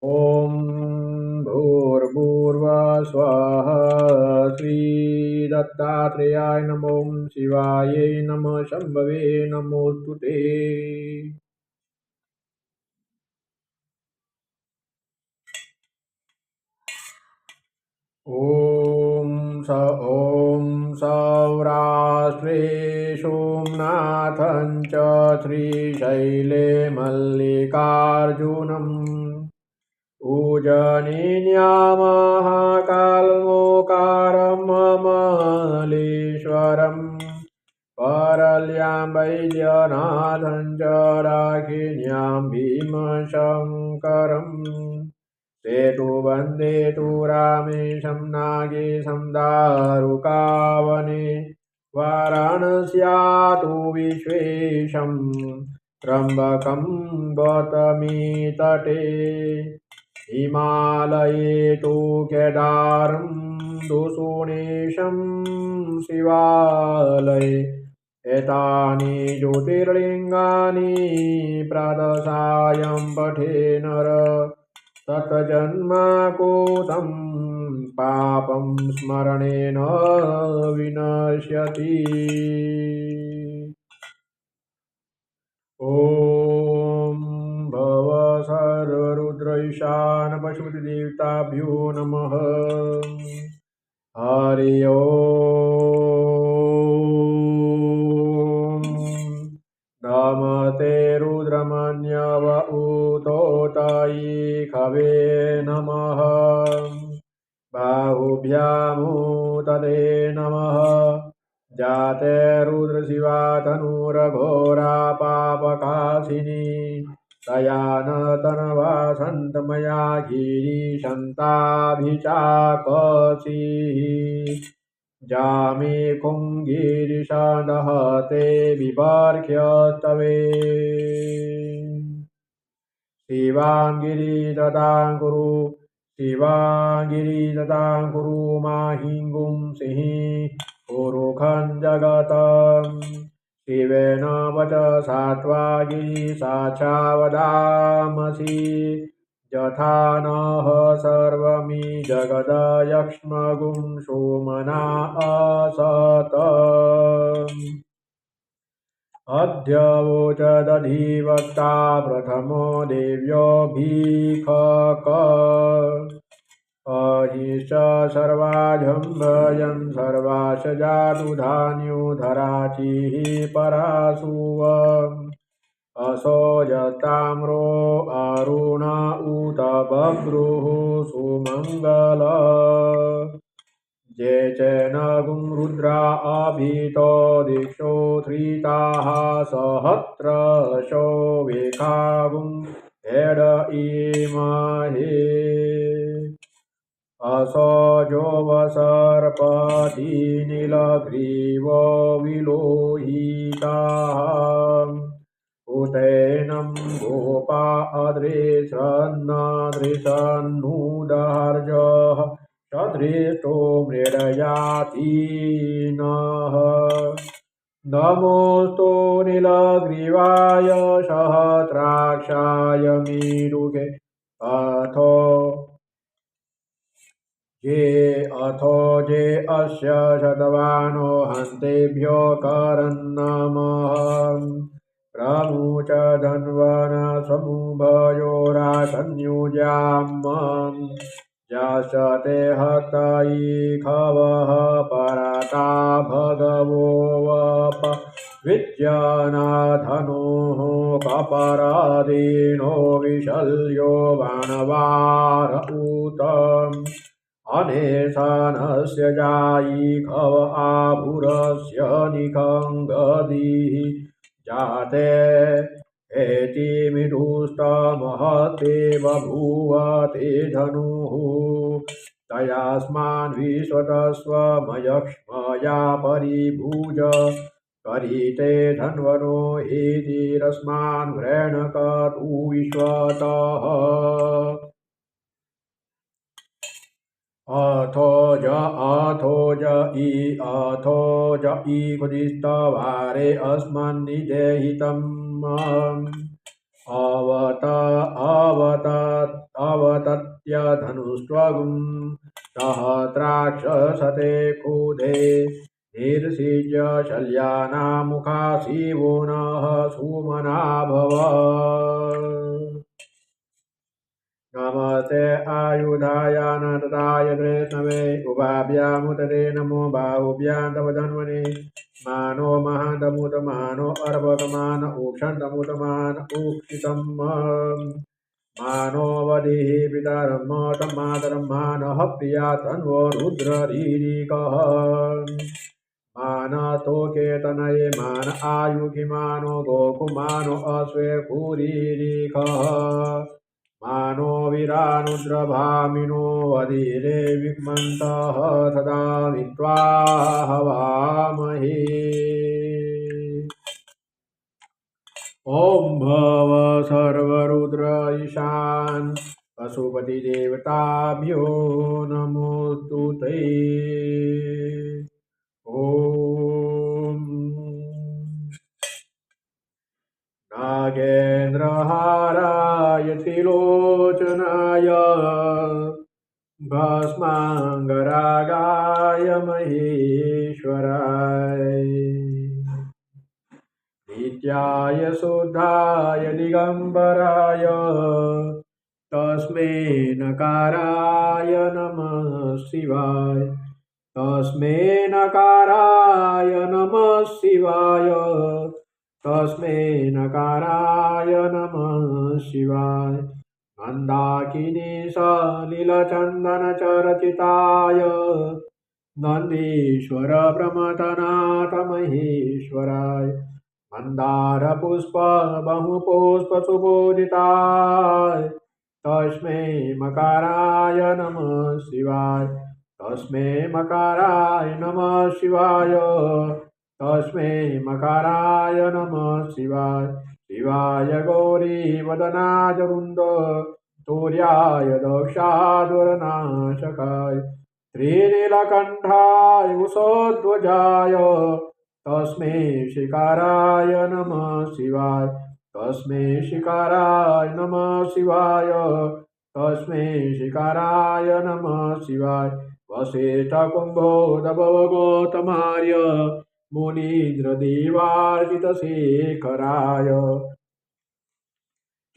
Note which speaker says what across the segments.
Speaker 1: ॐ भूर्भुवः स्वः श्रीदत्तात्रेयाय नमो शिवाय नमः शम्भवे नमोऽस्तु ते। ॐ सौराष्ट्रे सोमनाथं च श्रीशैले मल्लिकार्जुनम् पूजनीयामहाकालमोकारममलेश्वरम् परल्यां वैद्यनाथं च राखिण्यां भीमशङ्करम् सेतु वन्दे तु रामेशं नागेशं दारुकावने वाराणस्यातु विश्वेशं त्र्यम्बकं गौतमी तटे हिमालये तु केदारं दुषुणेशं शिवालये एतानि ज्योतिर्लिङ्गानि प्रातःसायं पठे नर ततजन्मकृतं पापं स्मरणेन विनश्यति। ॐ भव सर्वरुद्रैशान पशुपतिदेवताभ्यो नमः। हरि ओम् नमस्ते रुद्रमन्यव उतोतैखवे नमः बाहुभ्यामुतते नमः जाते रुद्रशिवा तनूरघोरा पापकाशिनी तया न तनवा सन्तमया गिरिशन्ताभिचाकसीः जामे कुङ्गिरिशदहते विपर्ख्य तवे शिवाङ्गिरिदतां कुरु माहिङ्गुं सिंह पुरुखं जगतम् शिवेन वचसा त्वा गिरिशाचा वदामसि यथा नः सर्वमि जगदयक्ष्मगुं सोमना असत अद्य वोचदधिवक्ता प्रथमो देव्योऽभिखक अहिश्च सर्वाजं भजन् सर्वाश जातु धान्यो धराचिः पराशुव असो यताम्रो अरुण उत बभ्रुः सुमङ्गल ये चैनगुं रुद्रा अभितो दिक्षो धृताः सहस्रशो वेखागुं हेड इमहे असोजो वसर्पति नीलग्रीवो विलोहिताः उतैनं गोपा अदृशन्नदृशन्नुदर्जः सदृष्टो मृडयाति नः नमोऽस्तु नीलग्रीवाय सहस्राक्षाय मीरुगे अथो जे अस्य शतवानो हन्तेभ्यो करन्नमः प्रमुच धन्वन समुभयोरासन्युजाम् यश्च ते हतैखवः परता भगवो वप विद्यनाधनुः कपरादीनो विशल्यो बाणवार उतम् अनेशानस्य जायिखव आभुरस्य निखङ्गदिः जाते एतिमिदुस्तमहते बभूव ते धनुः तयास्मान् विश्वतस्वमयक्ष्मया परिभुज करिते धन्वनो हेतिरस्मान् व्रणकतु विश्वतः अथो ज ईकुदिस्तवारे अस्मन्निदेहितम् अवतत्य धनुष्ट्वगुं सहस्राक्षसते क्रुधे निर्सिज्य शल्यानामुखाशिवो नः सुमनाभव नमस्ते आयुधाय अनंताय कृष्णवे उभाभ्यामुदते नमो बाहुभ्यां तव धन्वने मानो महान्तमुतमानो अर्भकमान ऊक्षन्तमुतमान ऊक्षितं मानो वदिः पितरं मातरं मानः प्रिया तन्वो रुद्ररीरिकः मानतो केतनये मान आयुधिमानो गोकुमानो अश्वे कुरीरिकः मानो वीरानुद्रभामिनो वदीरे विग्मन्तः सदा वित्वा हवामहे ॐ भव सर्वरुद्र ईशान पशुपतिदेवताभ्यो नमोऽस्तु ते ॐ नागेन्द्रहाराय त्रिलोचनाय भस्माङ्गरागाय महेश्वराय नित्याय शुद्धाय दिगम्बराय तस्मै नकाराय नमः शिवाय तस्मै नकाराय नमः शिवाय तस्मै नकाराय नमः शिवाय मन्दाकिनी सलिलचन्दनचर्चिताय नन्दीश्वर प्रमथनाथ महेश्वराय मन्दारपुष्प बहुपुष्पसुपूजिताय तस्मै मकाराय नमः शिवाय तस्मै मकाराय नमः शिवाय तस्मै मकाराय नमः शिवाय शिवाय गौरीवदनाय वृन्द सूर्याय दक्षादुरनाशकाय त्रिनीलकण्ठाय उषध्वजाय तस्मै शिकाराय नमः शिवाय तस्मै शिकाराय नमः शिवाय तस्मै शिकाराय नमः शिवाय वसिष्ठकुम्भोदभवगौतमार्य मुनीन्द्रदेवार्चितशेखराय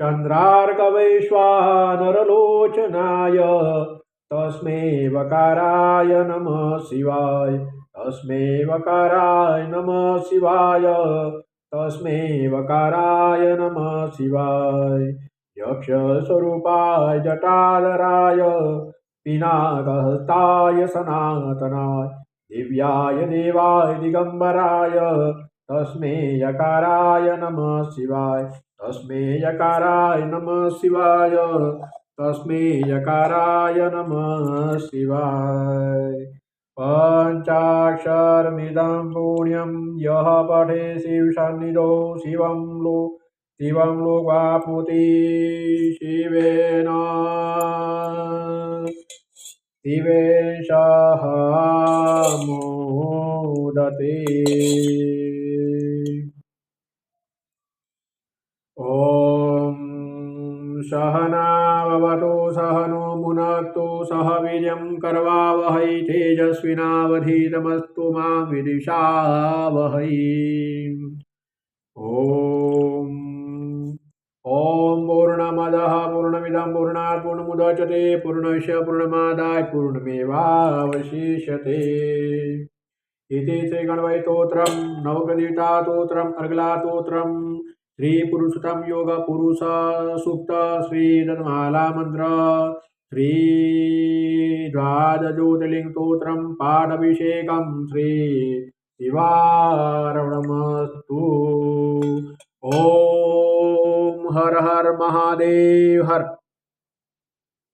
Speaker 1: चन्द्रार्कवैश्वानरलोचनाय तस्मै वकाराय नमः शिवाय तस्मै वकाराय नमः शिवाय तस्मै वकाराय नमः शिवाय यक्षस्वरूपाय जटाधराय पिनाकहस्ताय सनातनाय दिव्याय देवाय दिगम्बराय तस्मै यकाराय नमः शिवाय तस्मै यकाराय नमः शिवाय तस्मै यकाराय नमः शिवाय पञ्चाक्षरमिदं पुण्यं यः पठे शिवसन्निधौ शिवं लोकाप्नुति शिवेन सह मोदते ॐ सहनाववतु सहनो भुनक्तु सह वीर्यं करवावहै तेजस्विनावधीतमस्तु मा विद्विषावहै ॐ पूर्णमदः पूर्णमिदं पूर्णात् पूर्णमुदच्यते पूर्णस्य पूर्णमादाय पूर्णमेवावशिष्यते इति श्रीगणपतिस्तोत्रं नवग्रहगीतास्तोत्रम् अर्गलास्तोत्रं श्रीपुरुषोत्तम योग पुरुष सूक्त श्री दत्तमाला मंत्र श्री द्वादशज्योतिर्लिंग स्तोत्रम पाठाभिषेकम श्री शिवार्पणमस्तु। ओम हर हर महादेव हर।